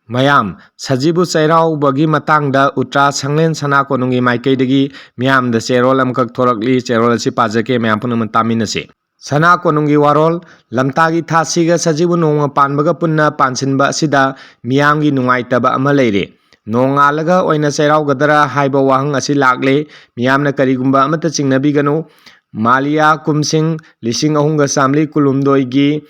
ꯃꯌꯥꯝ Sajibu cheiraobagi matangda Ultra Sanglen sana konungi maikaidagi miyamda cherol amkak thorakli cherol asi pajake mayam punamak taminase. Sana konungi warol lamtagi thasiga Sajibu nonga panbaga punna pansinba asida miyamgi nungaitaba ama leire. Nongalaga oina cheiraugadara haiba wahang asi lakle miyamna karigumba amata chingnabiganu Malia kumsing lising ahunga samli kulumdoigi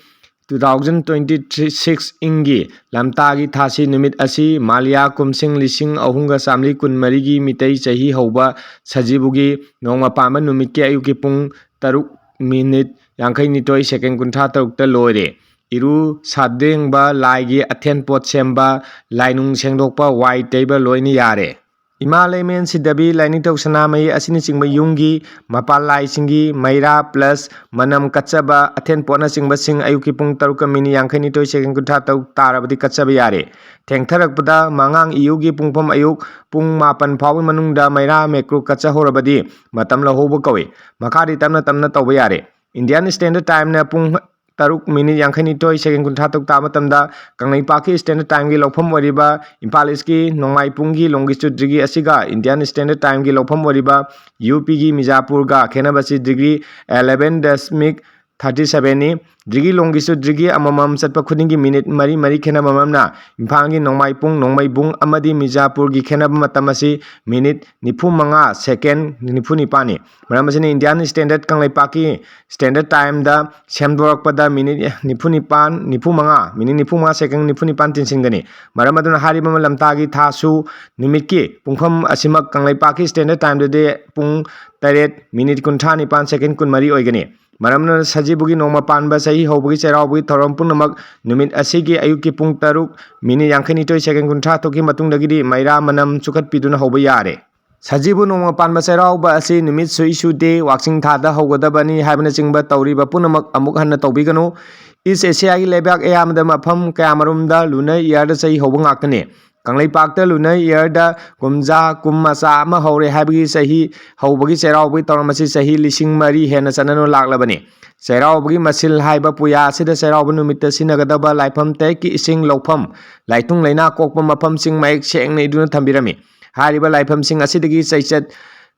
2026 ingi lamtagi thasi numit asi Malia kumsing lising ahunga samli kunmarigi mitei chahi hauba Sajibugi nongma pamba numit ke ayuki pung taruk minute yangkai nitoi second kuntha tarukta loire. Iru sadengba laigi athen pot semba lainung sengdokpa wai teiba loini yare. Ima leimen sidabi laini tausana mai asini singba yungi mapal lai singi maira plus manam kachaba athen pona singba sing ayuki pung taruka mini yangkai nitoi second kuntha taruk tarabadi kachaba yare. Thengtharakpada mangang iyugi pungpam ayuk pung mapan phawi manungda maira mekru kacha horabadi matam lahoba kawi makadi tamna tawba yare. Indian Standard Time na pung taruk minute yangkai nitoi second kuntha taruk ta matamda kanglai paki Standard Time gi lofam wariba Impal East ki nongmai pungi longitude degree asiga Indian Standard Time gi lofam wariba UP gi Mijapur ga khenabasi degree 11.37 ni degree longitude degree amamam satpa khudingi minute mari mari khenaba mamna Impal gi nongmai bung amadi Mijapur gi khenaba matamasi minute 95 second 94 ni maramasini Indian Standard kanglai paki Standard Time da semdorakpada minute 95 minute 95 second 94 tinsingani maramaduna hariba lamtagi thasu numiki pungpham asimak kanglai paki Standard Time de pung taret minute kuntha nipan second kunmari oigani maramna Sajibugi nongma panba sahi haubugi cheiraobagi thoram punamak numit asigi ayuki pung taruk minute yangkai nitoi second kuntha toki matungdagidi maira manam chukhat piduna hauba yare. Sajibu nongma panba cheirauba asi numit sui sude waksing thada haugadabani haibana chingba tawriba punamak amuk hanna tawbiganu East Asia gi lebak ayamda mafam kayamarumda lunar year da sahi hauba ngaktane. Kanglai pakta lunar year da kumja kummacha ama haure haibagi sahi haubagi cheiraobagi tawramasi sahi lising mari hena chanano laklabani. Cheiraobagi masil haiba puya asida cheirauba numitta sinagadaba laifam teki ising lofam laitung laina kokpa mafam sing maik sengna iduna thambirami. Hariba laifam sing asidagi chaichat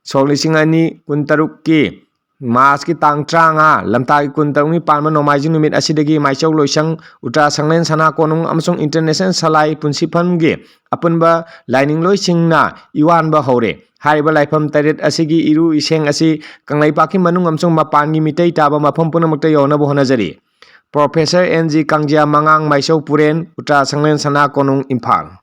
solising ani kuntaruk ki Mas ki tang tranga lamtagi kuntarung ni panma nomaijing numit asidagi maichau loisang Ultra Sanglen sana konung amasung international salai punsipam gi apunba lining loising na iwanba haure. Hariba laifam taret asigi iru iseng asi kanglai paki manung amasung mapangi mitei taba mafam punamakta yonaba honajari. Professor NG Kangjia Mangang Maisau Puren Ultra Sanglen sana konung Impal.